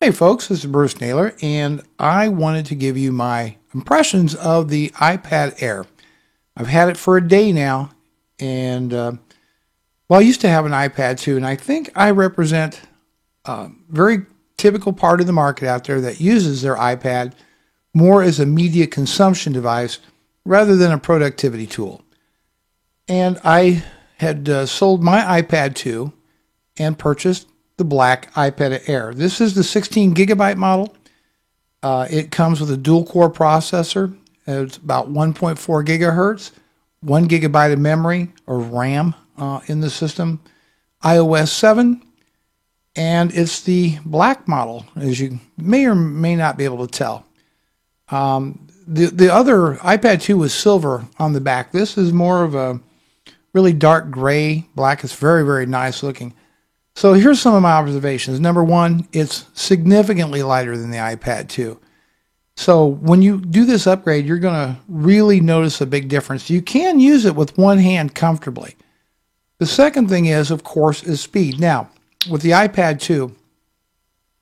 Hey folks, this is Bruce Naylor, and I wanted to give you my impressions of the iPad Air. I've had it for a day now, and I used to have an iPad too, and I think I represent a very typical part of the market out there that uses their iPad more as a media consumption device rather than a productivity tool. And I had sold my iPad 2 and purchased the black iPad Air. This is the 16 gigabyte model. It comes with a dual core processor. It's about 1.4 gigahertz, 1 gigabyte of memory or RAM in the system, iOS 7, and it's the black model, as you may or may not be able to tell. The other iPad 2 was silver on the back. This is more of a really dark gray black. It's very, very nice looking. So here's some of my observations. Number one, it's significantly lighter than the iPad 2. So when you do this upgrade, you're going to really notice a big difference. You can use it with one hand comfortably. The second thing is, of course, is speed. Now, with the iPad 2,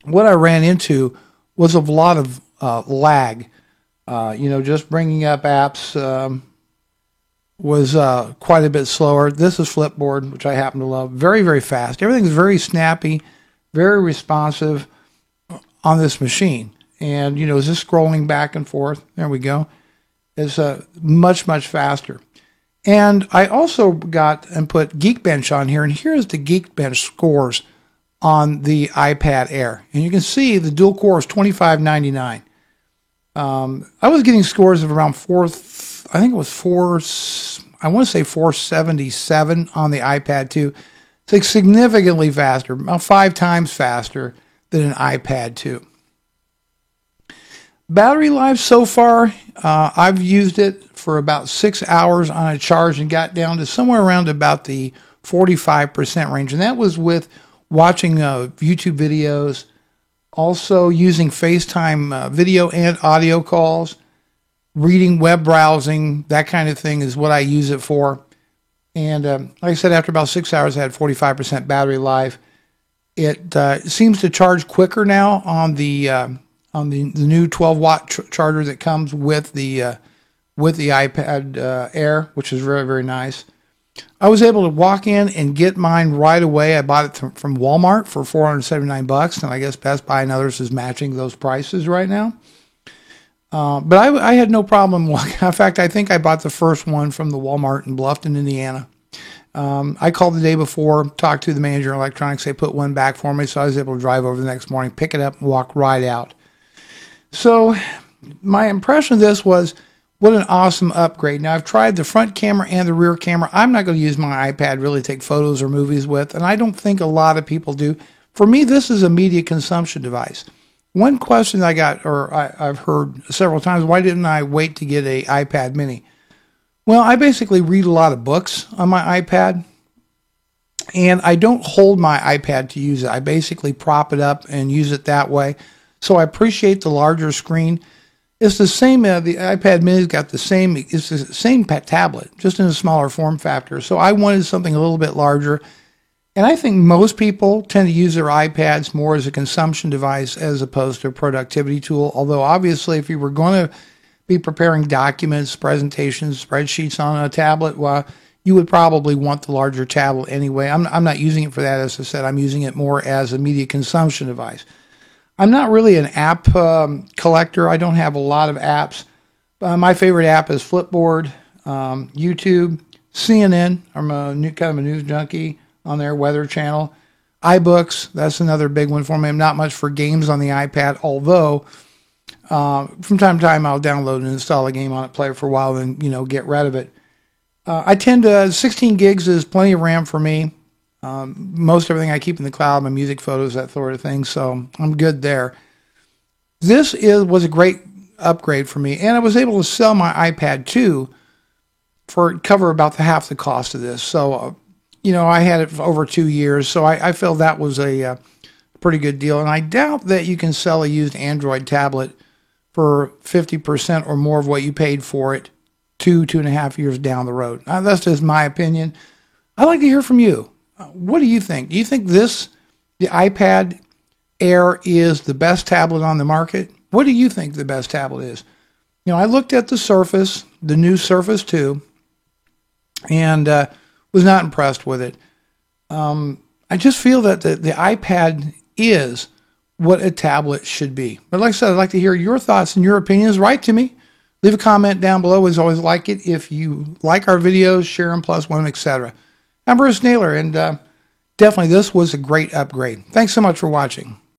what I ran into was a lot of lag. Just bringing up apps was quite a bit slower. This is Flipboard, which I happen to love. Very, very fast. Everything's very snappy, very responsive on this machine. And, just scrolling back and forth. There we go. It's much, much faster. And I also got and put Geekbench on here. And here's the Geekbench scores on the iPad Air. And you can see the dual core is 2599. I was getting scores of around 477 on the iPad 2. It's like significantly faster, about 5 times faster than an iPad 2. Battery life so far, I've used it for about 6 hours on a charge and got down to somewhere around about the 45% range. And that was with watching YouTube videos, also using FaceTime video and audio calls, reading, web browsing, that kind of thing is what I use it for. And like I said, after about 6 hours, I had 45% battery life. It seems to charge quicker now on the new 12-watt charger that comes with the iPad Air, which is very, very nice. I was able to walk in and get mine right away. I bought it from Walmart for $479, and I guess Best Buy and others is matching those prices right now. But I had no problem walking. In fact, I think I bought the first one from the Walmart in Bluffton, Indiana. I called the day before, talked to the manager of electronics. They put one back for me, so I was able to drive over the next morning, pick it up, and walk right out. So my impression of this was, what an awesome upgrade. Now, I've tried the front camera and the rear camera. I'm not going to use my iPad really to take photos or movies with, and I don't think a lot of people do. For me, this is a media consumption device. One question I got, or I've heard several times, why didn't I wait to get an iPad mini? Well, I basically read a lot of books on my iPad, and I don't hold my iPad to use it. I basically prop it up and use it that way. So I appreciate the larger screen. It's the same, the iPad mini's got it's the same tablet, just in a smaller form factor. So I wanted something a little bit larger. And I think most people tend to use their iPads more as a consumption device as opposed to a productivity tool. Although obviously if you were going to be preparing documents, presentations, spreadsheets on a tablet, well, you would probably want the larger tablet anyway. I'm not using it for that. As I said, I'm using it more as a media consumption device. I'm not really an app collector. I don't have a lot of apps. My favorite app is Flipboard, YouTube, CNN. I'm a kind of a news junkie on their Weather Channel. iBooks, that's another big one for me. I'm not much for games on the iPad, although from time to time I'll download and install a game on it, play it for a while, then get rid of it. I tend to 16 gigs is plenty of RAM for me. Most everything I keep in the cloud, my music, photos, that sort of thing, so I'm good there. This was a great upgrade for me, and I was able to sell my iPad 2 for cover about half the cost of this. So, I had it for over 2 years, so I felt that was a pretty good deal. And I doubt that you can sell a used Android tablet for 50% or more of what you paid for it 2.5 years down the road. That's just my opinion. I'd like to hear from you. What do you think? Do you think the iPad Air is the best tablet on the market. What do you think the best tablet is? You know, I looked at the Surface, the new Surface 2, and was not impressed with it. I just feel that the iPad is what a tablet should be. But like I said, I'd like to hear your thoughts and your opinions. Write to me. Leave a comment down below. As always, like it. If you like our videos, share them, plus one, etc. I'm Bruce Naylor, and definitely this was a great upgrade. Thanks so much for watching.